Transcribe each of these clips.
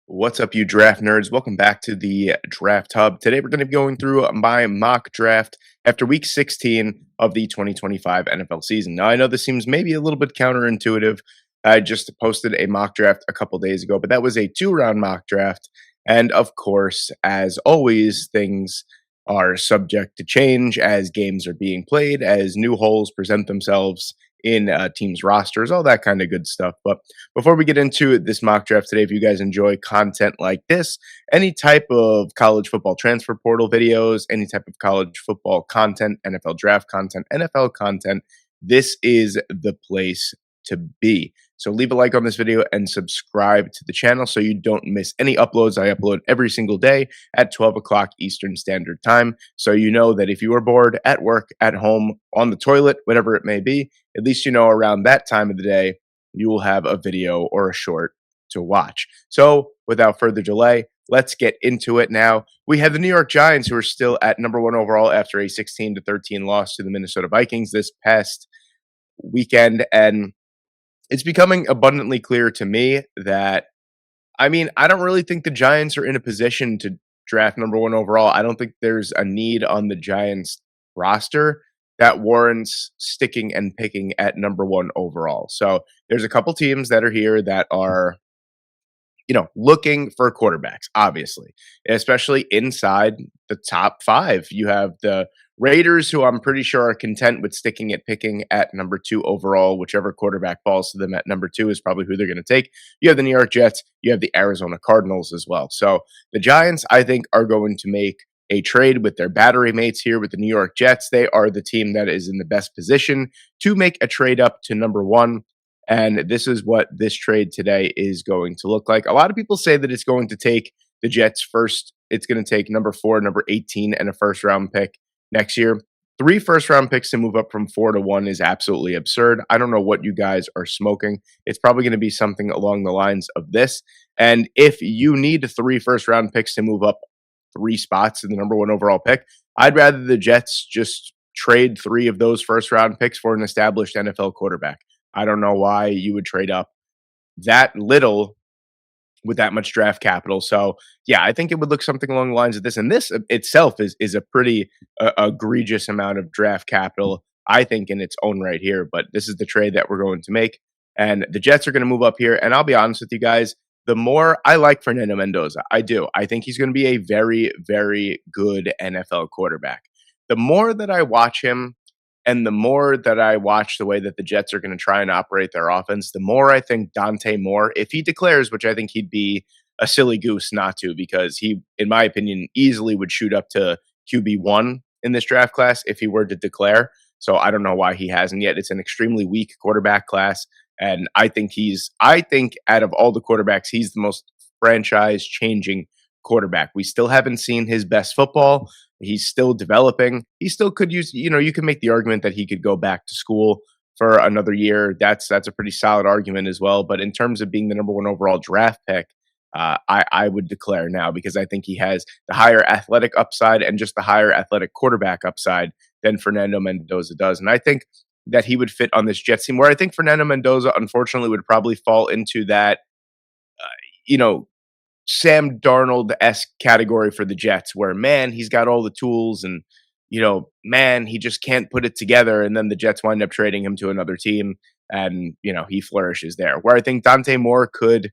What's up, you draft nerds? Welcome back to the Draft Hub. Today, we're going to be going through my mock draft after week 16 of the 2025 NFL season. Now, I know this seems maybe a little bit counterintuitive. I just posted a mock draft a couple days ago, but that was a 2 round mock draft. And of course, as always, things are subject to change as games are being played, as new holes present themselves in teams' rosters, all that kind of good stuff. But before we get into this mock draft today, if you guys enjoy content like this, any type of college football transfer portal videos, any type of college football content, NFL draft content, NFL content, this is the place to be. So leave a like on this video and subscribe to the channel so you don't miss any uploads. I upload every single day at 12 o'clock Eastern Standard Time. So you know that if you are bored at work, at home, on the toilet, whatever it may be, at least you know around that time of the day, you will have a video or a short to watch. So without further delay, let's get into it now. We have the New York Giants, who are still at number 1 overall after a 16-13 loss to the Minnesota Vikings this past weekend. And it's becoming abundantly clear to me that, I don't really think the Giants are in a position to draft number 1 overall. I don't think there's a need on the Giants roster that warrants sticking and picking at number 1 overall. So there's a couple teams that are here that are, looking for quarterbacks, obviously, especially inside the top 5. You have the Raiders, who I'm pretty sure are content with sticking at picking at number 2 overall. Whichever quarterback falls to them at number 2 is probably who they're going to take. You have the New York Jets, you have the Arizona Cardinals as well. So the Giants, I think, are going to make a trade with their battery mates here with the New York Jets. They are the team that is in the best position to make a trade up to number 1. And this is what this trade today is going to look like. A lot of people say that it's going to take the Jets first. It's going to take number 4, number 18, and a first round pick next year. 3 first round picks to move up from 4 to 1 is absolutely absurd. I don't know what you guys are smoking. It's probably going to be something along the lines of this. And if you need 3 first round picks to move up 3 spots in the number 1 overall pick, I'd rather the Jets just trade 3 of those first round picks for an established NFL quarterback. I don't know why you would trade up that little with that much draft capital. So, yeah, I think it would look something along the lines of this. And this itself is a pretty egregious amount of draft capital, I think, in its own right here. But this is the trade that we're going to make. And the Jets are going to move up here. And I'll be honest with you guys, the more I like Fernando Mendoza, I do. I think he's going to be a very, very good NFL quarterback. The more that I watch him, and the more that I watch the way that the Jets are going to try and operate their offense, the more I think Dante Moore, if he declares, which I think he'd be a silly goose not to, because he, in my opinion, easily would shoot up to QB1 in this draft class if he were to declare. So I don't know why he hasn't yet. It's an extremely weak quarterback class. And I think out of all the quarterbacks, he's the most franchise changing quarterback. We still haven't seen his best football. He's still developing. He still could use, you can make the argument that he could go back to school for another year. That's a pretty solid argument as well. But in terms of being the number 1 overall draft pick, I would declare now, because I think he has the higher athletic upside and just the higher athletic quarterback upside than Fernando Mendoza does. And I think that he would fit on this Jets team, where I think Fernando Mendoza, unfortunately, would probably fall into that, you know, Sam Darnold-esque category for the Jets, where, man, he's got all the tools and, man, he just can't put it together. And then the Jets wind up trading him to another team and, he flourishes there. Where I think Dante Moore could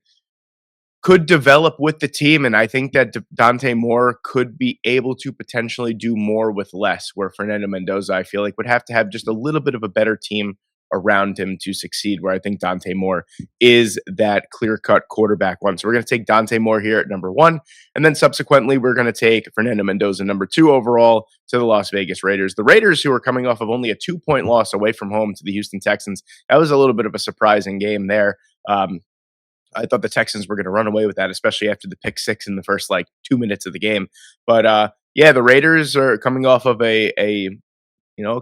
develop with the team. And I think that Dante Moore could be able to potentially do more with less, where Fernando Mendoza, I feel like, would have to have just a little bit of a better team around him to succeed, where I think Dante Moore is that clear-cut quarterback one. So we're going to take Dante Moore here at number 1. And then subsequently, we're going to take Fernando Mendoza number 2 overall to the Las Vegas Raiders. The Raiders, who are coming off of only a 2-point loss away from home to the Houston Texans. That was a little bit of a surprising game there. I thought the Texans were going to run away with that, especially after the pick 6 in the first 2 minutes of the game. But yeah, the Raiders are coming off of a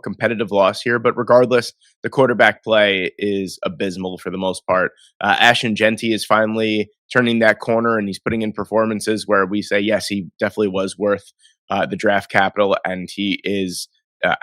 competitive loss here. But regardless, the quarterback play is abysmal for the most part. Ashton Genty is finally turning that corner, and he's putting in performances where we say, yes, he definitely was worth the draft capital, and he is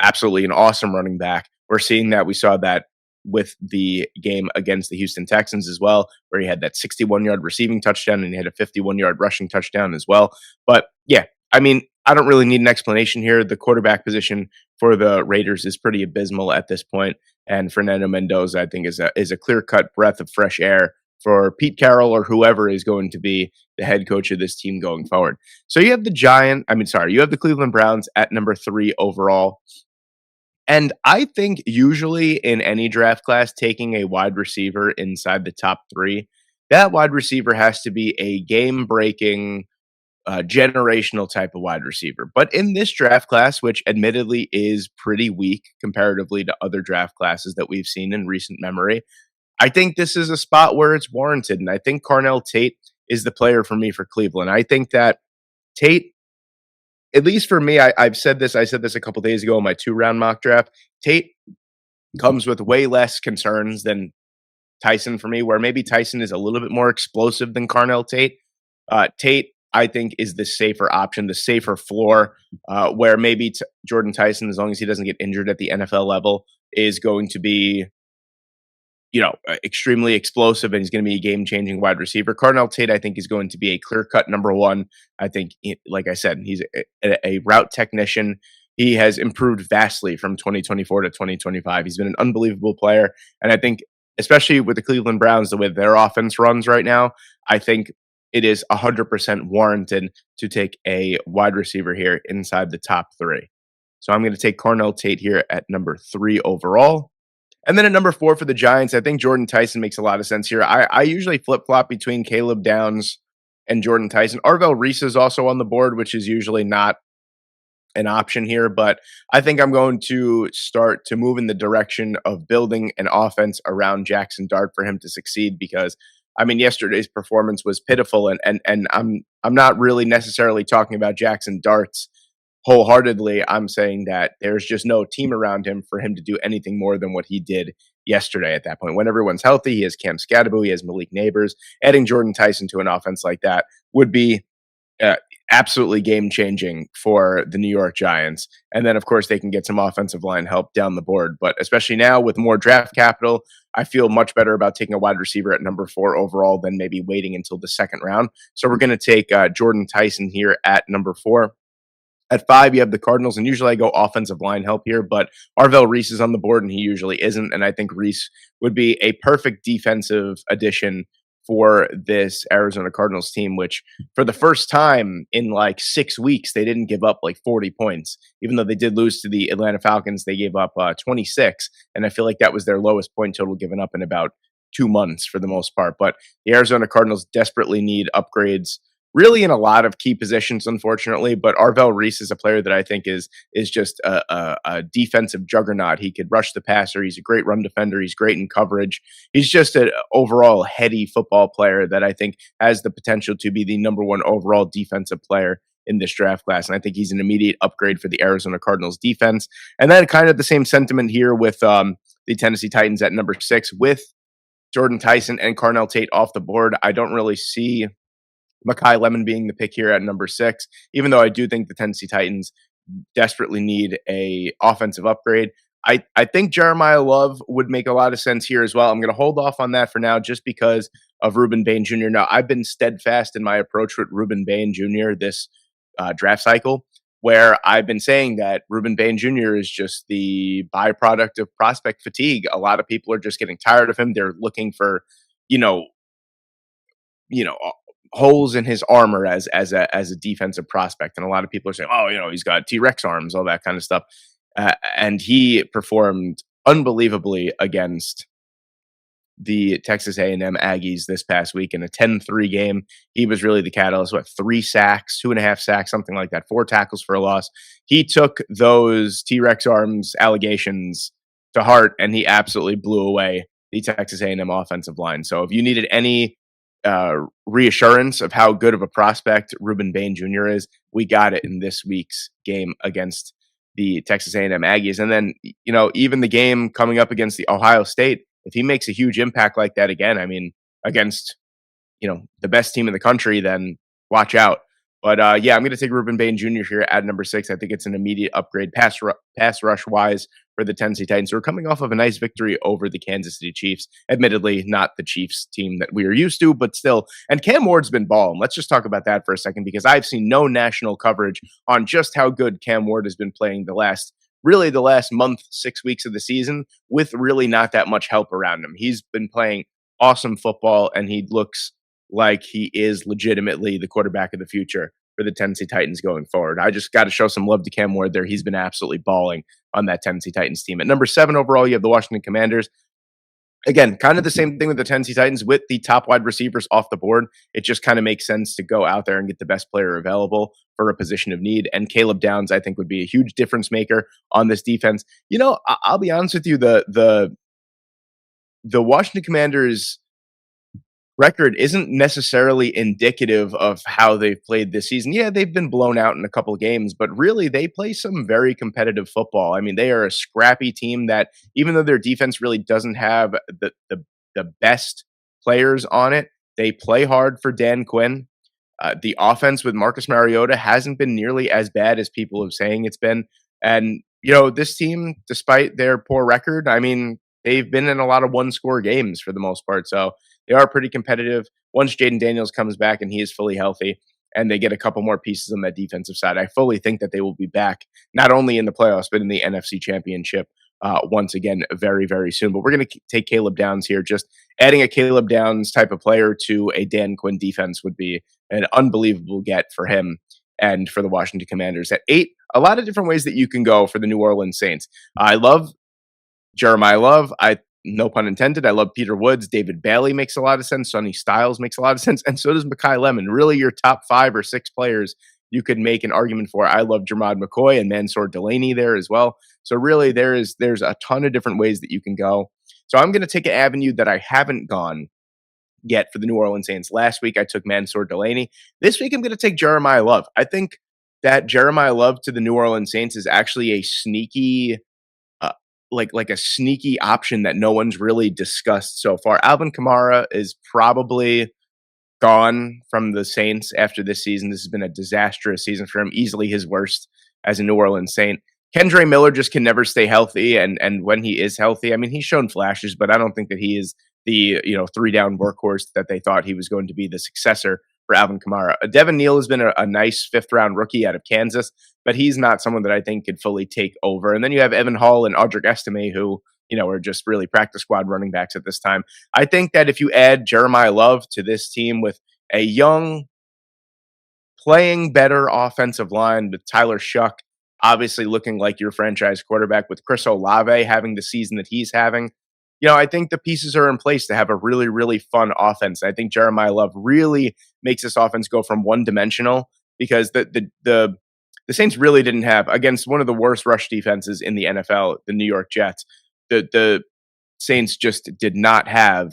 absolutely an awesome running back. We're seeing that. We saw that with the game against the Houston Texans as well, where he had that 61-yard receiving touchdown and he had a 51-yard rushing touchdown as well. But yeah, I mean, I don't really need an explanation here. The quarterback position for the Raiders is pretty abysmal at this point, and Fernando Mendoza, I think, is a clear cut breath of fresh air for Pete Carroll or whoever is going to be the head coach of this team going forward. So you have you have the Cleveland Browns at number 3 overall. And I think usually in any draft class, taking a wide receiver inside the top 3, that wide receiver has to be a game breaking, generational type of wide receiver. But in this draft class, which admittedly is pretty weak comparatively to other draft classes that we've seen in recent memory, I think this is a spot where it's warranted. And I think Carnell Tate is the player for me for Cleveland. I think that Tate, at least for me, I said this a couple days ago in my 2-round mock draft. Tate comes with way less concerns than Tyson for me, where maybe Tyson is a little bit more explosive than Carnell Tate. Tate, I think, is the safer option, the safer floor, where maybe Jordan Tyson, as long as he doesn't get injured at the NFL level, is going to be extremely explosive, and he's going to be a game-changing wide receiver. Carnell Tate, I think, is going to be a clear-cut number 1. I think, like I said, he's a route technician. He has improved vastly from 2024 to 2025. He's been an unbelievable player, and I think, especially with the Cleveland Browns, the way their offense runs right now, I think it is 100% warranted to take a wide receiver here inside the top 3. So I'm going to take Carnell Tate here at number 3 overall. And then at number 4 for the Giants, I think Jordan Tyson makes a lot of sense here. I usually flip-flop between Caleb Downs and Jordan Tyson. Arvell Reese is also on the board, which is usually not an option here, but I think I'm going to start to move in the direction of building an offense around Jackson Dart for him to succeed, because I mean, yesterday's performance was pitiful, and I'm not really necessarily talking about Jackson Dart's wholeheartedly. I'm saying that there's just no team around him for him to do anything more than what he did yesterday at that point. When everyone's healthy, he has Cam Scadaboo, he has Malik Neighbors. Adding Jordan Tyson to an offense like that would be uh, absolutely game changing for the New York Giants. And then, of course, they can get some offensive line help down the board. But especially now with more draft capital, I feel much better about taking a wide receiver at number 4 overall than maybe waiting until the second round. So we're going to take Jordan Tyson here at number 4. At 5, you have the Cardinals, and usually I go offensive line help here, but Arvell Reese is on the board, and he usually isn't. And I think Reese would be a perfect defensive addition for this Arizona Cardinals team, which for the first time in like 6 weeks, they didn't give up like 40 points. Even though they did lose to the Atlanta Falcons, they gave up 26. And I feel like that was their lowest point total given up in about 2 months for the most part. But the Arizona Cardinals desperately need upgrades really in a lot of key positions, unfortunately. But Arvell Reese is a player that I think is just a defensive juggernaut. He could rush the passer. He's a great run defender. He's great in coverage. He's just an overall heady football player that I think has the potential to be the number 1 overall defensive player in this draft class. And I think he's an immediate upgrade for the Arizona Cardinals defense. And then kind of the same sentiment here with the Tennessee Titans at number 6 with Jordan Tyson and Carnell Tate off the board. I don't really see Mekhi Lemon being the pick here at number 6, even though I do think the Tennessee Titans desperately need a offensive upgrade. I think Jeremiah Love would make a lot of sense here as well. I'm going to hold off on that for now just because of Reuben Bain Jr. Now, I've been steadfast in my approach with Reuben Bain Jr. this draft cycle, where I've been saying that Reuben Bain Jr. is just the byproduct of prospect fatigue. A lot of people are just getting tired of him. They're looking for, you know, you know, holes in his armor as a defensive prospect, and a lot of people are saying, "Oh, he's got T-Rex arms, all that kind of stuff." And he performed unbelievably against the Texas A&M Aggies this past week in a 10-3 game. He was really the catalyst. 3 sacks, 2.5 sacks, something like that, 4 tackles for a loss. He took those T-Rex arms allegations to heart, and he absolutely blew away the Texas A&M offensive line. So if you needed any reassurance of how good of a prospect Reuben Bain Jr. is, we got it in this week's game against the Texas A&M Aggies. And then, even the game coming up against the Ohio State, if he makes a huge impact like that again, I mean, against, the best team in the country, then watch out. But yeah, I'm going to take Reuben Bain Jr. here at number 6. I think it's an immediate upgrade pass rush wise for the Tennessee Titans, who are coming off of a nice victory over the Kansas City Chiefs. Admittedly, not the Chiefs team that we are used to, but still. And Cam Ward's been balling. Let's just talk about that for a second, because I've seen no national coverage on just how good Cam Ward has been playing the last month, 6 weeks of the season, with really not that much help around him. He's been playing awesome football, and he looks like he is legitimately the quarterback of the future for the Tennessee Titans going forward. I just got to show some love to Cam Ward there. He's been absolutely balling on that Tennessee Titans team. At number 7 overall, you have the Washington Commanders. Again, kind of the same thing with the Tennessee Titans with the top wide receivers off the board. It just kind of makes sense to go out there and get the best player available for a position of need. And Caleb Downs, I think, would be a huge difference maker on this defense. I'll be honest with you, the Washington Commanders record isn't necessarily indicative of how they've played this season. Yeah, they've been blown out in a couple of games, but really they play some very competitive football. I mean, they are a scrappy team that, even though their defense really doesn't have the best players on it, they play hard for Dan Quinn. The offense with Marcus Mariota hasn't been nearly as bad as people are saying it's been. And, this team, despite their poor record, I mean, they've been in a lot of one-score games for the most part. So they are pretty competitive. Once Jaden Daniels comes back and he is fully healthy, and they get a couple more pieces on that defensive side, I fully think that they will be back, not only in the playoffs, but in the NFC Championship once again very, very soon. But we're going to take Caleb Downs here. Just adding a Caleb Downs type of player to a Dan Quinn defense would be an unbelievable get for him and for the Washington Commanders. At 8, a lot of different ways that you can go for the New Orleans Saints. I love Jeremiah Love. No pun intended. I love Peter Woods. David Bailey makes a lot of sense. Sonny Styles makes a lot of sense. And so does Mekhi Lemon. Really, your top 5 or 6 players you could make an argument for. I love Jermod McCoy and Mansour Delaney there as well. So really, there's a ton of different ways that you can go. So I'm going to take an avenue that I haven't gone yet for the New Orleans Saints. Last week, I took Mansour Delaney. This week, I'm going to take Jeremiah Love. I think that Jeremiah Love to the New Orleans Saints is actually a sneaky like a sneaky option that no one's really discussed so far. Alvin Kamara is probably gone from the Saints after this season. This has been a disastrous season for him, easily his worst as a New Orleans Saint. Kendre Miller just can never stay healthy, and when he is healthy, I mean, he's shown flashes, but I don't think that he is the 3-down workhorse that they thought he was going to be, the successor for Alvin Kamara. Devin Neal has been a nice 5th-round rookie out of Kansas, but he's not someone that I think could fully take over. And then you have Evan Hall and Audric Estime, who are just really practice squad running backs at this time. I think that if you add Jeremiah Love to this team with a young, playing better offensive line with Tyler Shuck obviously looking like your franchise quarterback, with Chris Olave having the season that he's having, I think the pieces are in place to have a really, really fun offense. I think Jeremiah Love really makes this offense go from one-dimensional, because the Saints really didn't have, against one of the worst rush defenses in the NFL, the New York Jets, the Saints just did not have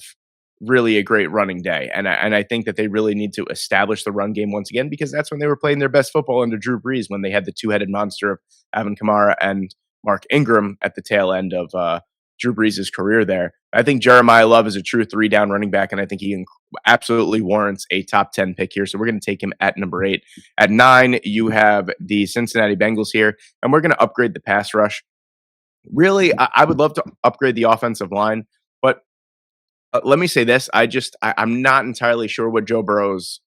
really a great running day. And I think that they really need to establish the run game once again, because that's when they were playing their best football under Drew Brees, when they had the 2-headed monster of Alvin Kamara and Mark Ingram at the tail end of Drew Brees' career there. I think Jeremiah Love is a true 3-down running back, and I think he absolutely warrants a top 10 pick here. So we're going to take him at number 8. At 9, you have the Cincinnati Bengals here, and we're going to upgrade the pass rush. Really, I would love to upgrade the offensive line, but let me say this. I'm not entirely sure what Joe Burrow's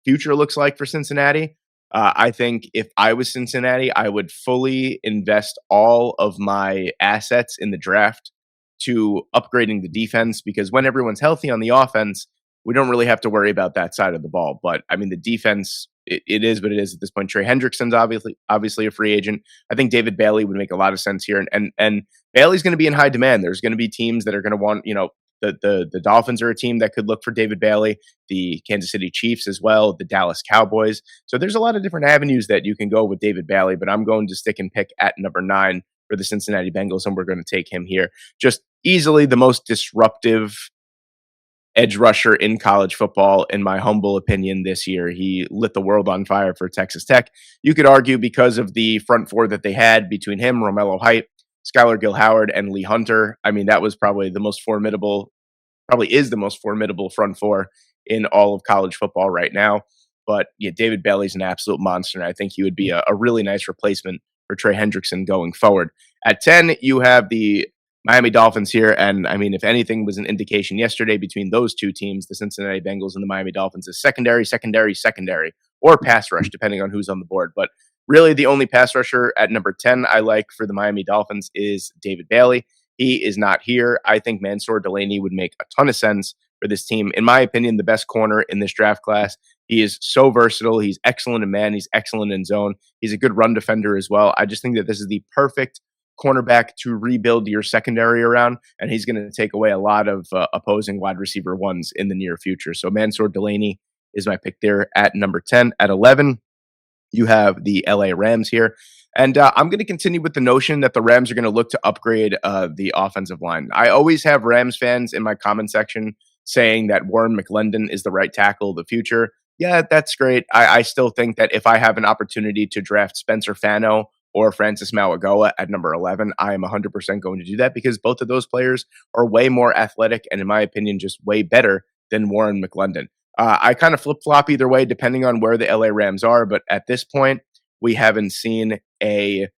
future looks like for Cincinnati. I think if I was Cincinnati, I would fully invest all of my assets in the draft to upgrading the defense, because when everyone's healthy on the offense, we don't really have to worry about that side of the ball. But I mean, the defense, it is what it is at this point. Trey Hendrickson's obviously a free agent. I think David Bailey would make a lot of sense here, and Bailey's going to be in high demand. There's going to be teams that are going to want, the Dolphins are a team that could look for David Bailey, the Kansas City Chiefs as well, the Dallas Cowboys. So there's a lot of different avenues that you can go with David Bailey, but I'm going to stick and pick at number 9 for the Cincinnati Bengals, and we're going to take him here. Just easily the most disruptive edge rusher in college football, in my humble opinion, this year. He lit the world on fire for Texas Tech. You could argue because of the front four that they had between him, Romello Height, Skylar Gill-Howard, and Lee Hunter. I mean, that was probably is the most formidable front four in all of college football right now. But yeah, David Bailey's an absolute monster, and I think he would be a really nice replacement for Trey Hendrickson going forward. At 10, you have the Miami Dolphins here. And I mean, if anything was an indication yesterday between those two teams, the Cincinnati Bengals and the Miami Dolphins, is secondary, secondary, secondary, or pass rush, depending on who's on the board. But really, the only pass rusher at number 10 I like for the Miami Dolphins is David Bailey. He is not here. I think Mansour Delaney would make a ton of sense for this team. In my opinion, the best corner in this draft class. He is so versatile. He's excellent in man. He's excellent in zone. He's a good run defender as well. I just think that this is the perfect cornerback to rebuild your secondary around, and he's going to take away a lot of opposing wide receiver ones in the near future. So Mansour Delaney is my pick there at number 10. At 11, you have the LA Rams here. And I'm going to continue with the notion that the Rams are going to look to upgrade the offensive line. I always have Rams fans in my comment section saying that Warren McClendon is the right tackle of the future. Yeah, that's great. I still think that if I have an opportunity to draft Spencer Fano or Francis Mauigoa at number 11, I am 100% going to do that because both of those players are way more athletic and, in my opinion, just way better than Warren McClendon. I kind of flip flop either way, depending on where the LA Rams are. But at this point, we haven't seen a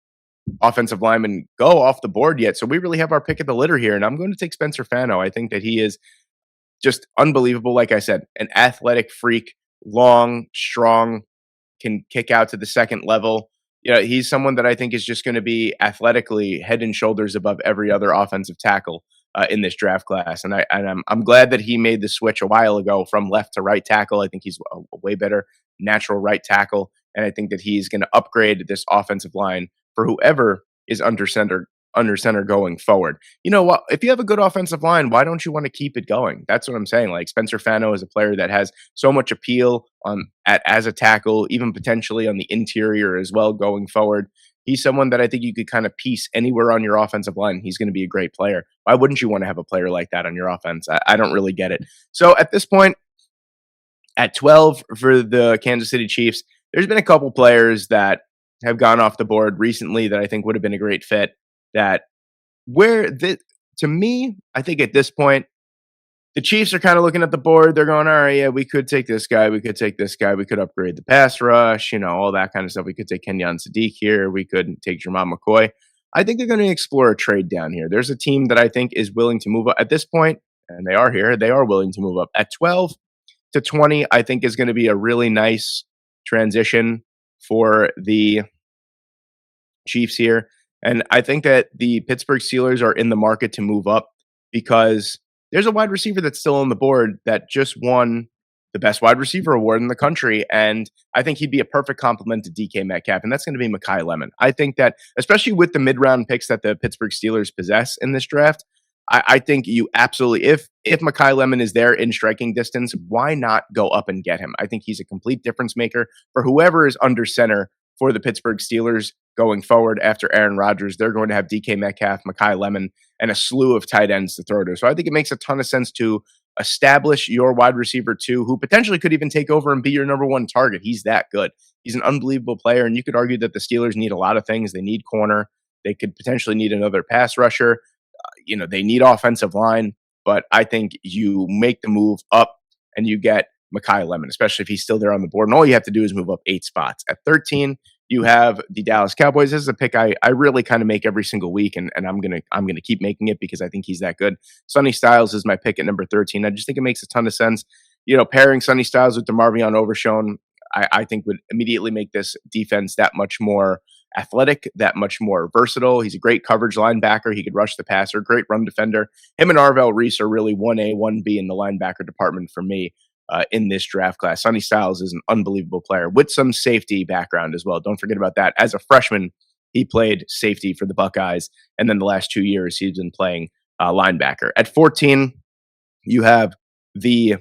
offensive lineman go off the board yet. So we really have our pick of the litter here. And I'm going to take Spencer Fano. I think that he is just unbelievable. Like I said, an athletic freak, long, strong, can kick out to the second level. Yeah, he's someone that I think is just going to be athletically head and shoulders above every other offensive tackle in this draft class. And I'm glad that he made the switch a while ago from left to right tackle. I think he's a way better natural right tackle, and I think that he's going to upgrade this offensive line for whoever is under center going forward. You know what? If you have a good offensive line, why don't you want to keep it going? That's what I'm saying. Like Spencer Fano is a player that has so much appeal on as a tackle, even potentially on the interior as well going forward. He's someone that I think you could kind of piece anywhere on your offensive line. He's going to be a great player. Why wouldn't you want to have a player like that on your offense? I don't really get it. So at this point, at 12 for the Kansas City Chiefs, there's been a couple players that have gone off the board recently that I think would have been a great fit. That where the to me, I think at this point, the Chiefs are kind of looking at the board. They're going, all right, yeah, we could take this guy. We could take this guy. We could upgrade the pass rush, all that kind of stuff. We could take Kenyon Sadiq here. We could take Jermon McCoy. I think they're going to explore a trade down here. There's a team that I think is willing to move up at this point, and they are here. They are willing to move up at 12 to 20. I think is going to be a really nice transition for the Chiefs here. And I think that the Pittsburgh Steelers are in the market to move up because there's a wide receiver that's still on the board that just won the best wide receiver award in the country. And I think he'd be a perfect complement to DK Metcalf. And that's going to be Mekhi Lemon. I think that, especially with the mid-round picks that the Pittsburgh Steelers possess in this draft, I think you absolutely, if Mekhi Lemon is there in striking distance, why not go up and get him? I think he's a complete difference maker for whoever is under center for the Pittsburgh Steelers going forward after Aaron Rodgers. They're going to have DK Metcalf, Mekhi Lemon, and a slew of tight ends to throw to. So I think it makes a ton of sense to establish your wide receiver two, who potentially could even take over and be your number one target. He's that good. He's an unbelievable player, and you could argue that the Steelers need a lot of things. They need corner. They could potentially need another pass rusher. They need offensive line, but I think you make the move up and you get Mekhi Lemon, especially if he's still there on the board. And all you have to do is move up 8 spots. At 13, you have the Dallas Cowboys. This is a pick I really kind of make every single week, and I'm gonna keep making it because I think he's that good. Sonny Styles is my pick at number 13. I just think it makes a ton of sense. Pairing Sonny Styles with DeMarvion Overshown, I think would immediately make this defense that much more athletic, that much more versatile. He's a great coverage linebacker. He could rush the passer, great run defender. Him and Arvell Reese are really 1A, 1B in the linebacker department for me in this draft class. Sonny Styles is an unbelievable player with some safety background as well. Don't forget about that. As a freshman, he played safety for the Buckeyes, and then the last 2 years he's been playing linebacker. At 14, you have the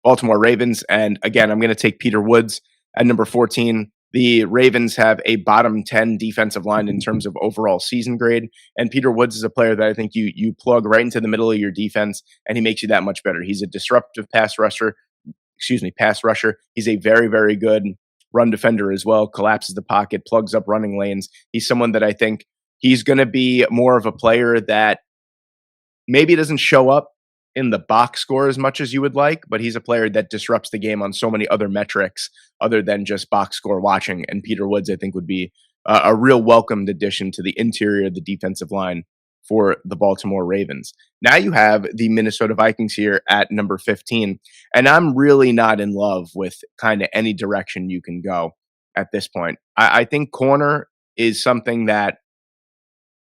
Baltimore Ravens, and again, I'm going to take Peter Woods at number 14. The Ravens have a bottom 10 defensive line in terms of overall season grade. And Peter Woods is a player that I think you plug right into the middle of your defense, and he makes you that much better. He's a disruptive pass rusher. He's a very, very good run defender as well, collapses the pocket, plugs up running lanes. He's someone that I think he's going to be more of a player that maybe doesn't show up in the box score as much as you would like, but he's a player that disrupts the game on so many other metrics other than just box score watching. And Peter Woods, I think, would be a real welcomed addition to the interior of the defensive line for the Baltimore Ravens. Now you have the Minnesota Vikings here at number 15, and I'm really not in love with kind of any direction you can go at this point. I think corner is something that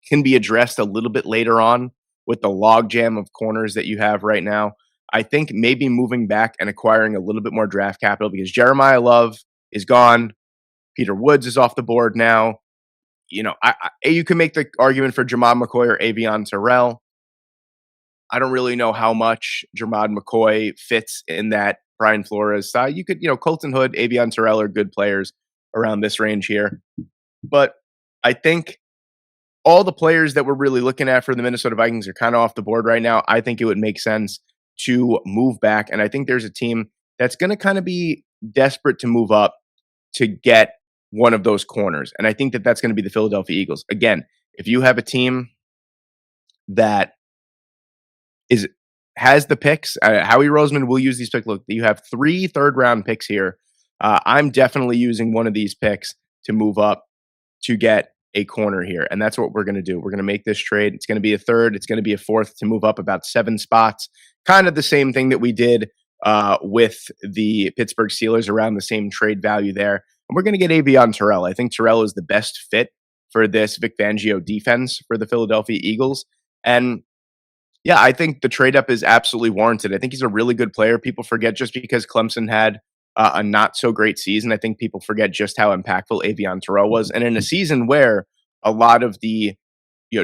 can be addressed a little bit later on with the logjam of corners that you have right now. I think maybe moving back and acquiring a little bit more draft capital because Jeremiah Love is gone. Peter Woods is off the board now. You can make the argument for Jamad McCoy or Avion Terrell. I don't really know how much Jamad McCoy fits in that Brian Flores side. You could, Colton Hood, Avion Terrell are good players around this range here. But I think all the players that we're really looking at for the Minnesota Vikings are kind of off the board right now. I think it would make sense to move back. And I think there's a team that's going to kind of be desperate to move up to get one of those corners. And I think that that's going to be the Philadelphia Eagles. Again, if you have a team that is has the picks, Howie Roseman will use these picks. Look, you have 3 third-round picks here. I'm definitely using one of these picks to move up to get a corner here. And that's what we're going to do. We're going to make this trade. It's going to be a third. It's going to be a fourth to move up about 7 spots. Kind of the same thing that we did with the Pittsburgh Steelers, around the same trade value there. And we're going to get Avion Terrell. I think Terrell is the best fit for this Vic Fangio defense for the Philadelphia Eagles. And yeah, I think the trade up is absolutely warranted. I think he's a really good player. People forget just because Clemson had a not so great season. I think people forget just how impactful Avion Terrell was. And in a season where a lot of the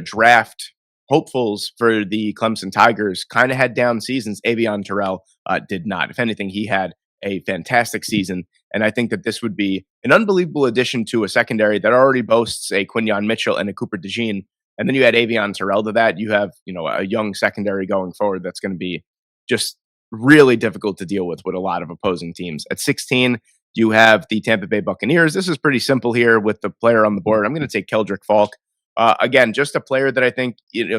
draft hopefuls for the Clemson Tigers kind of had down seasons, Avion Terrell did not. If anything, he had a fantastic season. And I think that this would be an unbelievable addition to a secondary that already boasts a Quinyon Mitchell and a Cooper DeJean. And then you add Avion Terrell to that. You have, a young secondary going forward that's going to be just really difficult to deal with a lot of opposing teams. At 16, you have the Tampa Bay Buccaneers. This is pretty simple here with the player on the board. I'm going to take Keldrick Falk. Again, just a player that I think,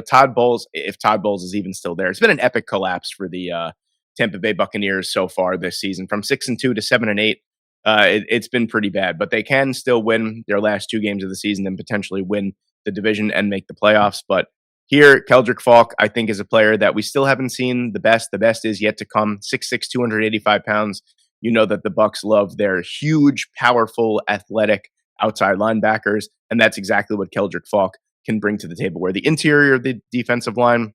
Todd Bowles, if Todd Bowles is even still there, it's been an epic collapse for the Tampa Bay Buccaneers so far this season. From 6-2 to 7-8, it's been pretty bad, but they can still win their last 2 games of the season and potentially win the division and make the playoffs. But here, Keldrick Falk, I think, is a player that we still haven't seen the best. The best is yet to come. 6'6", 285 pounds. You know that the Bucs love their huge, powerful, athletic outside linebackers, and that's exactly what Keldrick Falk can bring to the table, where the interior of the defensive line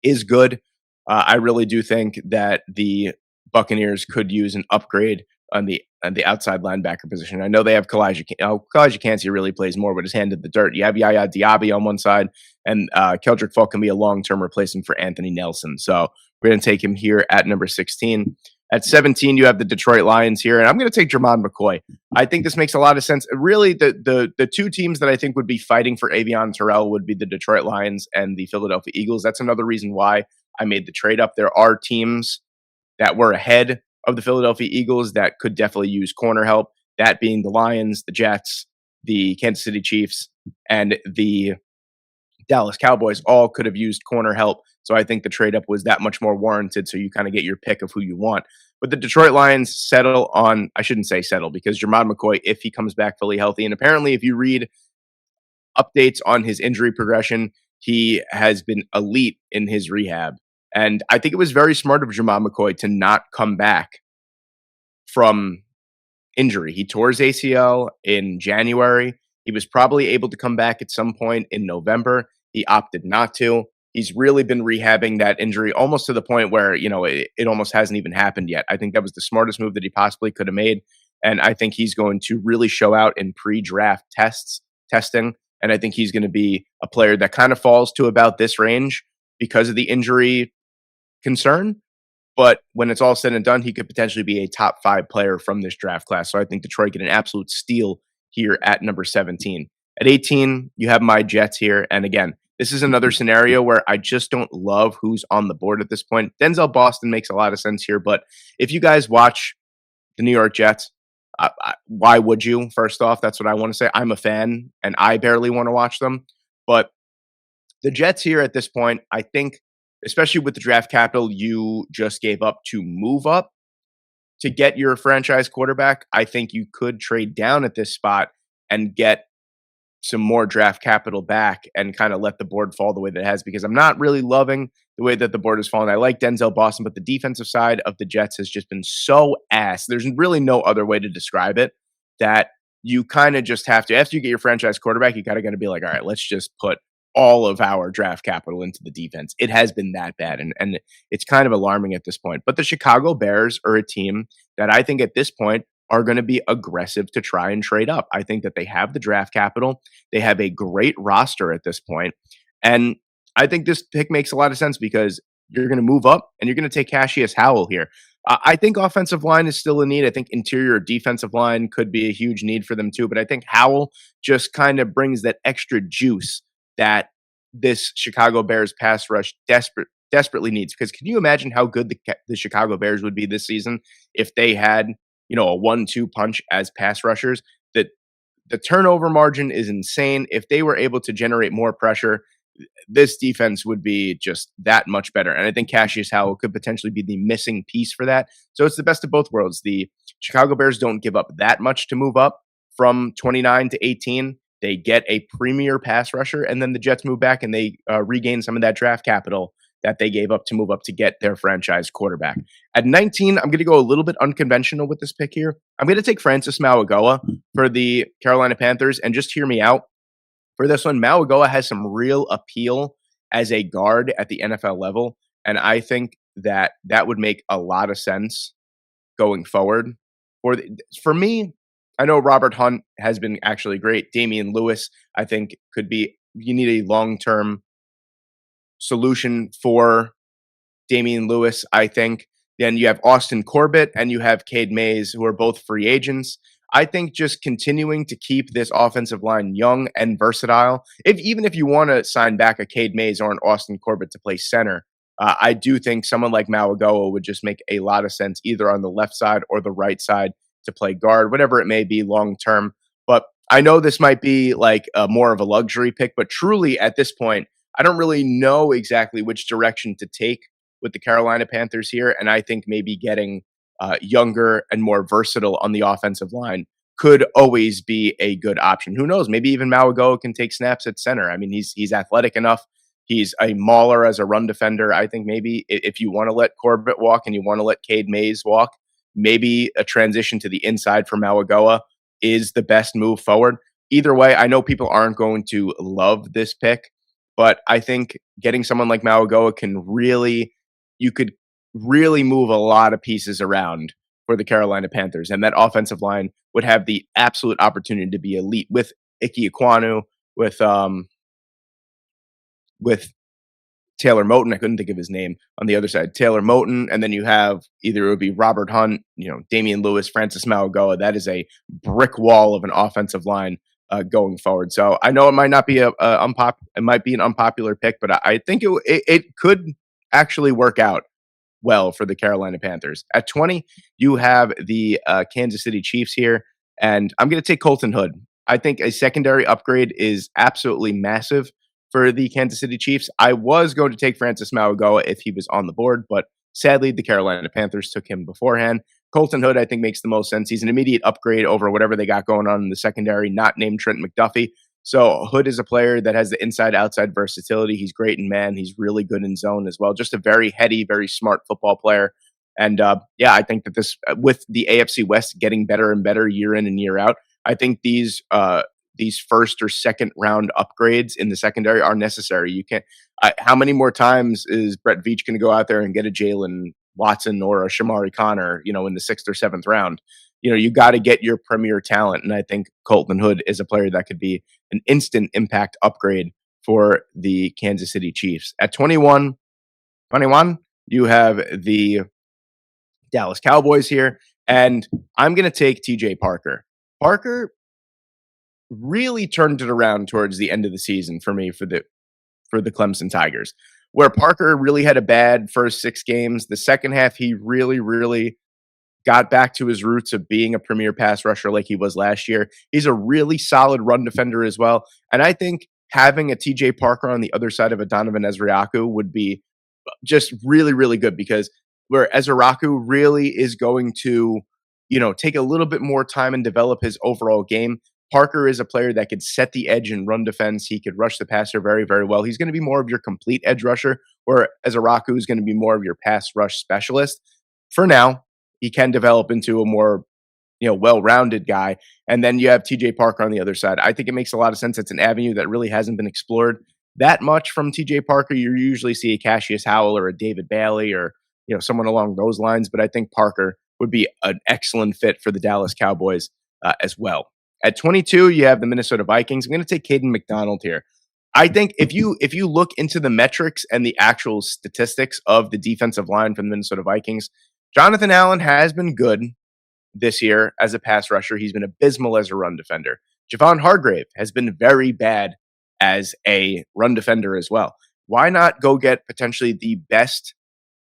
is good. I really do think that the Buccaneers could use an upgrade on the outside linebacker position. I know they have Kalijah Kancey really plays more with his hand in the dirt. You have Yaya Diaby on one side, and Keldrick Falk can be a long-term replacement for Anthony Nelson. So we're going to take him here at number 16. At 17, you have the Detroit Lions here, and I'm going to take Jamad McCoy. I think this makes a lot of sense. Really, the 2 teams that I think would be fighting for Avion Terrell would be the Detroit Lions and the Philadelphia Eagles. That's another reason why I made the trade up. There are teams that were ahead of the Philadelphia Eagles that could definitely use corner help, that being the Lions, the Jets, the Kansas City Chiefs, and the Dallas Cowboys all could have used corner help. So I think the trade up was that much more warranted. So you kind of get your pick of who you want. But the Detroit Lions settle on, I shouldn't say settle, because Jamad McCoy, if he comes back fully healthy, and apparently if you read updates on his injury progression, he has been elite in his rehab. And I think it was very smart of Jamad McCoy to not come back from injury. He tore his ACL in January. He was probably able to come back at some point in November. He opted not to. He's really been rehabbing that injury almost to the point where, it almost hasn't even happened yet. I think that was the smartest move that he possibly could have made. And I think he's going to really show out in pre-draft testing. And I think he's going to be a player that kind of falls to about this range because of the injury concern. But when it's all said and done, he could potentially be a top 5 player from this draft class. So I think Detroit get an absolute steal here at number 17. At 18, you have my Jets here. And again, this is another scenario where I just don't love who's on the board at this point. Denzel Boston makes a lot of sense here. But if you guys watch the New York Jets, why would you? First off, that's what I want to say. I'm a fan, and I barely want to watch them. But the Jets here at this point, I think, especially with the draft capital you just gave up to move up to get your franchise quarterback, I think you could trade down at this spot and get some more draft capital back and kind of let the board fall the way that it has, because I'm not really loving the way that the board has fallen. I like Denzel Boston, but the defensive side of the Jets has just been so ass. There's really no other way to describe it, that you kind of just have to, after you get your franchise quarterback, you kind of got to be like, all right, let's just put all of our draft capital into the defense. It has been that bad. And it's kind of alarming at this point. But the Chicago Bears are a team that I think at this point are going to be aggressive to try and trade up. I think that they have the draft capital. They have a great roster at this point. And I think this pick makes a lot of sense because you're going to move up and you're going to take Cassius Howell here. I think offensive line is still a need. I think interior defensive line could be a huge need for them too. But I think Howell just kind of brings that extra juice that this Chicago Bears pass rush desperately needs. Because can you imagine how good the Chicago Bears would be this season if they had, a 1-2 punch as pass rushers? That the turnover margin is insane. If they were able to generate more pressure, this defense would be just that much better. And I think Cassius Howell could potentially be the missing piece for that. So it's the best of both worlds. The Chicago Bears don't give up that much to move up from 29 to 18. They get a premier pass rusher, and then the Jets move back and they regain some of that draft capital that they gave up to move up to get their franchise quarterback. At 19, I'm going to go a little bit unconventional with this pick here. I'm going to take Francis Mauigoa for the Carolina Panthers, and just hear me out. For this one, Mauigoa has some real appeal as a guard at the NFL level, and I think that that would make a lot of sense going forward. For me, I know Robert Hunt has been actually great. Damian Lewis, I think, could be. You need a long-term solution for Damian Lewis, I think. Then you have Austin Corbett and you have Cade Mays, who are both free agents. I think just continuing to keep this offensive line young and versatile, even if you want to sign back a Cade Mays or an Austin Corbett to play center, I do think someone like Mauigoa would just make a lot of sense either on the left side or the right side to play guard, whatever it may be long term. But I know this might be like more of a luxury pick, but truly at this point, I don't really know exactly which direction to take with the Carolina Panthers here. And I think maybe getting younger and more versatile on the offensive line could always be a good option. Who knows? Maybe even Mauigoa can take snaps at center. I mean, he's athletic enough. He's a mauler as a run defender. I think maybe if you want to let Corbett walk and you want to let Cade Mays walk, maybe a transition to the inside for Mauigoa is the best move forward. Either way, I know people aren't going to love this pick, but I think getting someone like Mauigoa you could really move a lot of pieces around for the Carolina Panthers. And that offensive line would have the absolute opportunity to be elite with Ike Ekwonu, with Taylor Moton. I couldn't think of his name on the other side. Taylor Moton, and then you have either it would be Robert Hunt, Damian Lewis, Francis Mauigoa. That is a brick wall of an offensive line going forward. So I know it might not be it might be an unpopular pick, but I think it could actually work out well for the Carolina Panthers. At 20, you have the Kansas City Chiefs here, and I'm going to take Colton Hood. I think a secondary upgrade is absolutely massive for the Kansas City Chiefs. I was going to take Francis Mauigoa if he was on the board, but sadly, the Carolina Panthers took him beforehand. Colton Hood, I think, makes the most sense. He's an immediate upgrade over whatever they got going on in the secondary, not named Trent McDuffie. So Hood is a player that has the inside-outside versatility. He's great in man. He's really good in zone as well. Just a very heady, very smart football player. And I think that this, with the AFC West getting better and better year in and year out, I think these first or second round upgrades in the secondary are necessary. You can't. How many more times is Brett Veach going to go out there and get a Jalen Watson or a Shamari Connor, in the 6th or 7th round? You got to get your premier talent. And I think Colton Hood is a player that could be an instant impact upgrade for the Kansas City Chiefs. At 21, you have the Dallas Cowboys here. And I'm going to take TJ Parker. Parker really turned it around towards the end of the season for me for the Clemson Tigers, where Parker really had a bad first 6 games. The second half, he really, really got back to his roots of being a premier pass rusher like he was last year. He's a really solid run defender as well. And I think having a TJ Parker on the other side of a Donovan Ezriaku would be just really, really good, because where Ezriaku really is going to, take a little bit more time and develop his overall game, Parker is a player that could set the edge and run defense. He could rush the passer very, very well. He's going to be more of your complete edge rusher, whereas Araku is going to be more of your pass rush specialist. For now, he can develop into a more well-rounded guy. And then you have TJ Parker on the other side. I think it makes a lot of sense. It's an avenue that really hasn't been explored that much from TJ Parker. You usually see a Cassius Howell or a David Bailey or someone along those lines. But I think Parker would be an excellent fit for the Dallas Cowboys as well. At 22, you have the Minnesota Vikings. I'm going to take Caden McDonald here. I think if you look into the metrics and the actual statistics of the defensive line from the Minnesota Vikings, Jonathan Allen has been good this year as a pass rusher. He's been abysmal as a run defender. Javon Hargrave has been very bad as a run defender as well. Why not go get potentially the best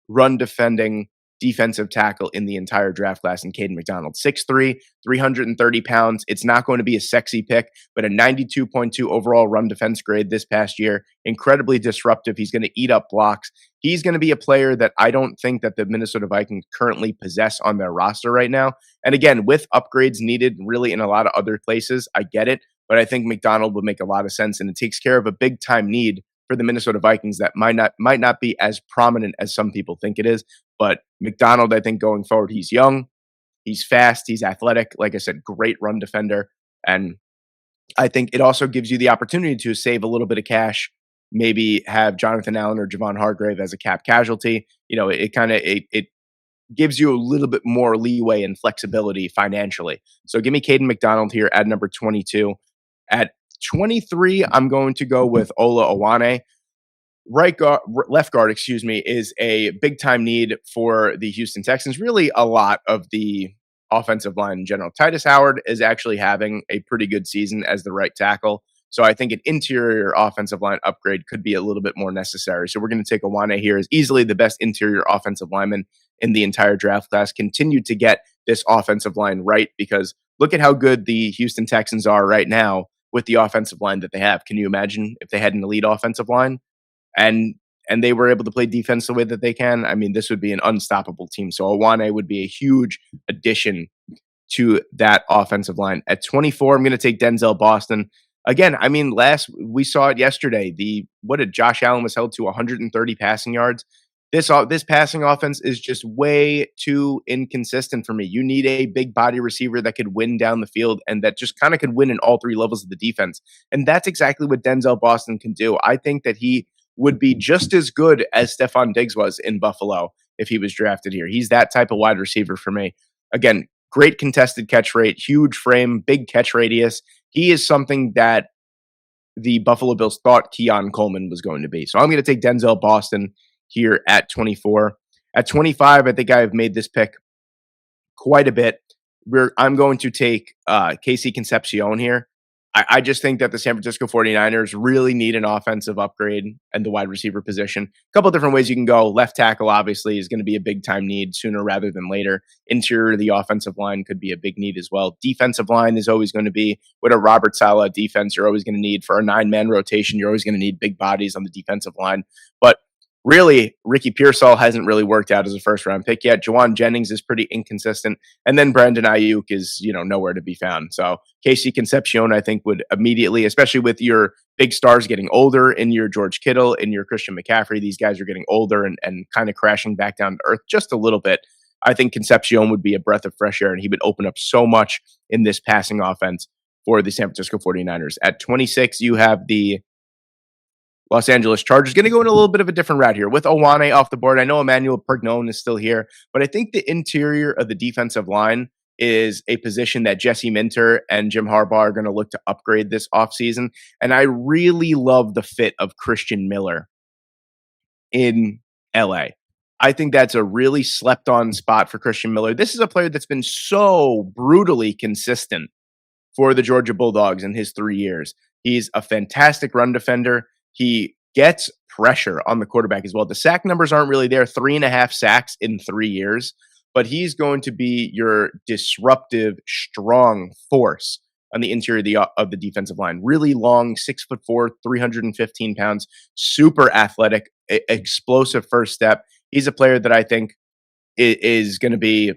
run defending defensive tackle in the entire draft class in Caden McDonald? 6'3", 330 pounds. It's not going to be a sexy pick, but a 92.2 overall run defense grade this past year. Incredibly disruptive. He's going to eat up blocks. He's going to be a player that I don't think that the Minnesota Vikings currently possess on their roster right now. And again, with upgrades needed really in a lot of other places, I get it, but I think McDonald would make a lot of sense, and it takes care of a big time need for the Minnesota Vikings that might not be as prominent as some people think it is. But McDonald, I think going forward, he's young, he's fast, he's athletic. Like I said, great run defender. And I think it also gives you the opportunity to save a little bit of cash, maybe have Jonathan Allen or Javon Hargrave as a cap casualty. It gives you a little bit more leeway and flexibility financially. So give me Caden McDonald here at number 22. At 23, I'm going to go with Ola Owane. Left guard, is a big time need for the Houston Texans. Really, a lot of the offensive line in general. Titus Howard is actually having a pretty good season as the right tackle. So I think an interior offensive line upgrade could be a little bit more necessary. So we're going to take Owane here as easily the best interior offensive lineman in the entire draft class. Continue to get this offensive line right, because look at how good the Houston Texans are right now with the offensive line that they have. Can you imagine if they had an elite offensive line and they were able to play defense the way that they can? I mean, this would be an unstoppable team. So Owane would be a huge addition to that offensive line. At 24, I'm going to take Denzel Boston. Again, I mean, we saw it yesterday. Josh Allen was held to 130 passing yards. This passing offense is just way too inconsistent for me. You need a big body receiver that could win down the field and that just kind of could win in all three levels of the defense. And that's exactly what Denzel Boston can do. I think that he would be just as good as Stephon Diggs was in Buffalo if he was drafted here. He's that type of wide receiver for me. Again, great contested catch rate, huge frame, big catch radius. He is something that the Buffalo Bills thought Keon Coleman was going to be. So I'm going to take Denzel Boston here at 24. At 25, I think I've made this pick quite a bit. I'm going to take Casey Concepcion here. I just think that the San Francisco 49ers really need an offensive upgrade and the wide receiver position. A couple of different ways you can go. Left tackle, obviously, is going to be a big time need sooner rather than later. Interior of the offensive line could be a big need as well. Defensive line is always going to be, with a Robert Saleh defense, you're always going to need, for a 9-man rotation, you're always going to need big bodies on the defensive line. But really, Ricky Pearsall hasn't really worked out as a first-round pick yet. Jawan Jennings is pretty inconsistent. And then Brandon Ayuk is, nowhere to be found. So Casey Concepcion, I think, would immediately, especially with your big stars getting older, in your George Kittle, in your Christian McCaffrey, these guys are getting older and kind of crashing back down to earth just a little bit. I think Concepcion would be a breath of fresh air, and he would open up so much in this passing offense for the San Francisco 49ers. At 26, you have the Los Angeles Chargers. Going to go in a little bit of a different route here with Owane off the board. I know Emmanuel Pergnon is still here, but I think the interior of the defensive line is a position that Jesse Minter and Jim Harbaugh are going to look to upgrade this offseason. And I really love the fit of Christian Miller in LA. I think that's a really slept on spot for Christian Miller. This is a player that's been so brutally consistent for the Georgia Bulldogs in his 3 years. He's a fantastic run defender. He gets pressure on the quarterback as well. The sack numbers aren't really there, 3.5 sacks in 3 years, but he's going to be your disruptive, strong force on the interior of the defensive line. Really long, 6'4", 315 pounds, super athletic, explosive first step. He's a player that I think is going to be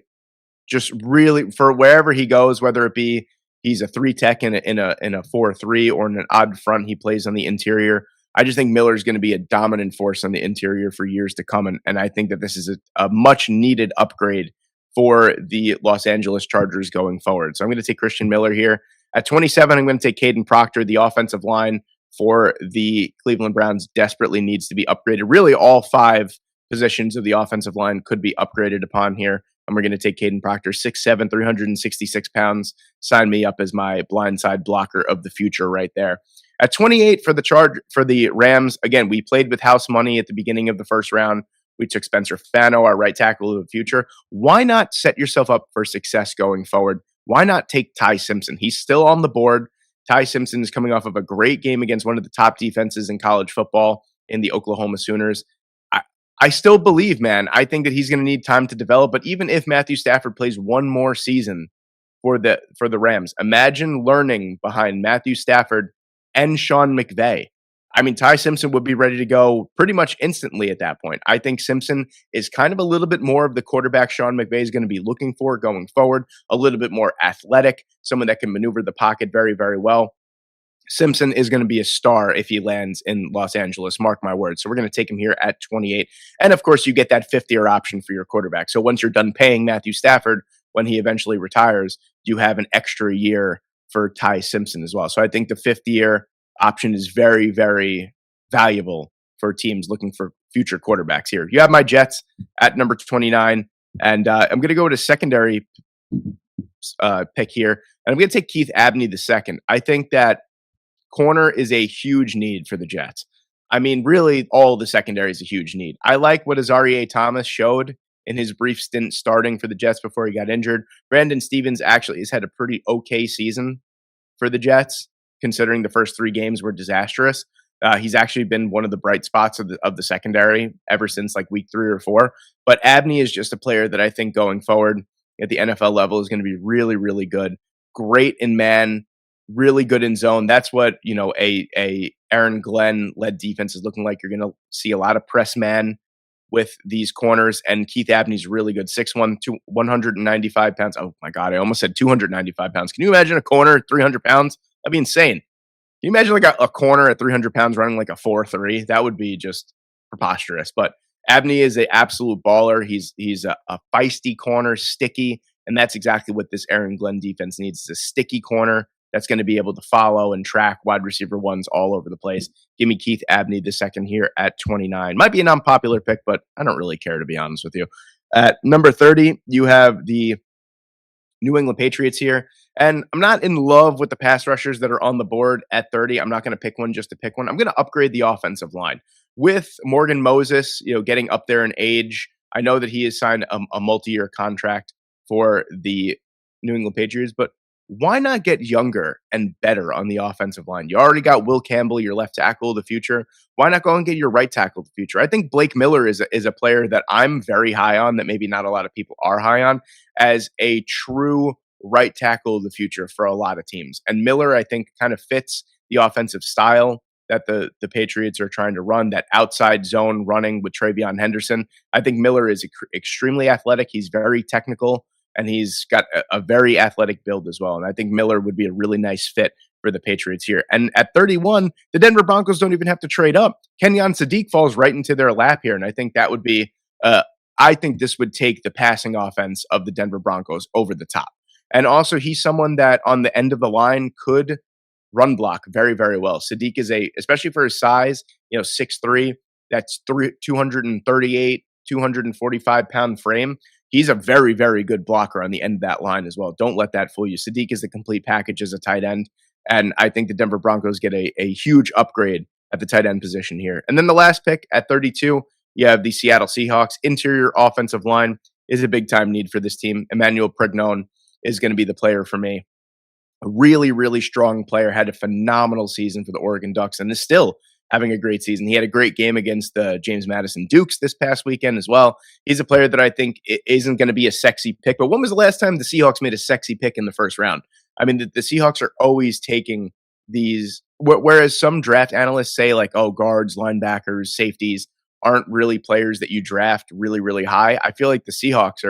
just really, for wherever he goes, whether it be He's a three tech in a 4-3 or in an odd front. He plays on the interior. I just think Miller is going to be a dominant force on the interior for years to come, and I think that this is a much needed upgrade for the Los Angeles Chargers going forward. So I'm going to take Christian Miller here. At 27, I'm going to take Caden Proctor. The offensive line for the Cleveland Browns desperately needs to be upgraded. Really, all five positions of the offensive line could be upgraded upon here. And we're going to take Caden Proctor, 6'7", 366 pounds. Sign me up as my blindside blocker of the future right there. At 28 for the Rams, again, we played with house money at the beginning of the first round. We took Spencer Fano, our right tackle of the future. Why not set yourself up for success going forward? Why not take Ty Simpson? He's still on the board. Ty Simpson is coming off of a great game against one of the top defenses in college football in the Oklahoma Sooners. I still believe, man. I think that he's going to need time to develop. But even if Matthew Stafford plays one more season for the Rams, imagine learning behind Matthew Stafford and Sean McVay. I mean, Ty Simpson would be ready to go pretty much instantly at that point. I think Simpson is kind of a little bit more of the quarterback Sean McVay is going to be looking for going forward, a little bit more athletic, someone that can maneuver the pocket very, very well. Simpson is going to be a star if he lands in Los Angeles. Mark my words. So we're going to take him here at 28. And of course, you get that fifth-year option for your quarterback. So once you're done paying Matthew Stafford, when he eventually retires, you have an extra year for Ty Simpson as well. So I think the fifth-year option is very, very valuable for teams looking for future quarterbacks here. You have my Jets at number 29. And I'm going to go with a secondary pick here. And I'm going to take Keith Abney the second. I think that corner is a huge need for the Jets. I mean, really, all the secondary is a huge need. I like what Azareye'h Thomas showed in his brief stint starting for the Jets before he got injured. Brandon Stevens actually has had a pretty okay season for the Jets, considering the first three games were disastrous. He's actually been one of the bright spots of the secondary ever since like week 3 or 4. But Abney is just a player that I think going forward at the NFL level is going to be really, really good. Great in man, really good in zone. That's what, a Aaron Glenn led defense is looking like. You're going to see a lot of press man with these corners, and Keith Abney's really good. 6'1", 195 pounds. Oh my God, I almost said 295 pounds. Can you imagine a corner at 300 pounds? That'd be insane. Can you imagine like a corner at 300 pounds running like a 4.3? That would be just preposterous. But Abney is an absolute baller. He's a feisty corner, sticky, and that's exactly what this Aaron Glenn defense needs. Is a sticky corner that's going to be able to follow and track wide receiver ones all over the place. Give me Keith Abney the second here at 29. Might be an unpopular pick, but I don't really care, to be honest with you. At number 30, you have the New England Patriots here. And I'm not in love with the pass rushers that are on the board at 30. I'm not going to pick one just to pick one. I'm going to upgrade the offensive line. With Morgan Moses, getting up there in age, I know that he has signed a multi-year contract for the New England Patriots, but why not get younger and better on the offensive line? You already got Will Campbell, your left tackle of the future. Why not go and get your right tackle of the future? I think Blake Miller is a player that I'm very high on, that maybe not a lot of people are high on, as a true right tackle of the future for a lot of teams. And Miller, I think, kind of fits the offensive style that the Patriots are trying to run, that outside zone running with Travion Henderson. I think Miller is extremely athletic. He's very technical, and he's got a very athletic build as well. And I think Miller would be a really nice fit for the Patriots here. And at 31, the Denver Broncos don't even have to trade up. Kenyon Sadiq falls right into their lap here. And I think that would be, I think this would take the passing offense of the Denver Broncos over the top. And also, he's someone that on the end of the line could run block very, very well. Sadiq is especially for his size, 6'3", that's 238, 245 pound frame. He's a very, very good blocker on the end of that line as well. Don't let that fool you. Sadiq is the complete package as a tight end. And I think the Denver Broncos get a huge upgrade at the tight end position here. And then the last pick at 32, you have the Seattle Seahawks. Interior offensive line is a big time need for this team. Emmanuel Pregnon is going to be the player for me. A really, really strong player, had a phenomenal season for the Oregon Ducks, and is still having a great season. He had a great game against the James Madison Dukes this past weekend as well. He's a player that I think isn't going to be a sexy pick. But when was the last time the Seahawks made a sexy pick in the first round? I mean, the Seahawks are always taking these, whereas some draft analysts say like, oh, guards, linebackers, safeties aren't really players that you draft really, really high. I feel like the Seahawks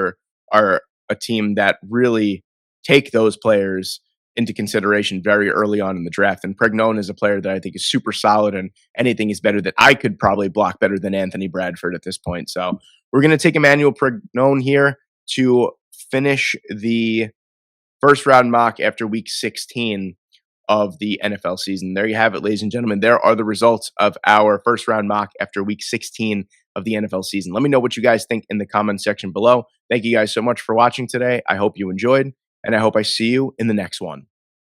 are a team that really take those players into consideration very early on in the draft. And Pregnone is a player that I think is super solid, and anything is better that I could probably block better than Anthony Bradford at this point. So we're going to take Emmanuel Pregnone here to finish the first round mock after week 16 of the NFL season. There you have it, ladies and gentlemen. There are the results of our first round mock after week 16 of the NFL season. Let me know what you guys think in the comment section below. Thank you guys so much for watching today. I hope you enjoyed, and I hope I see you in the next one.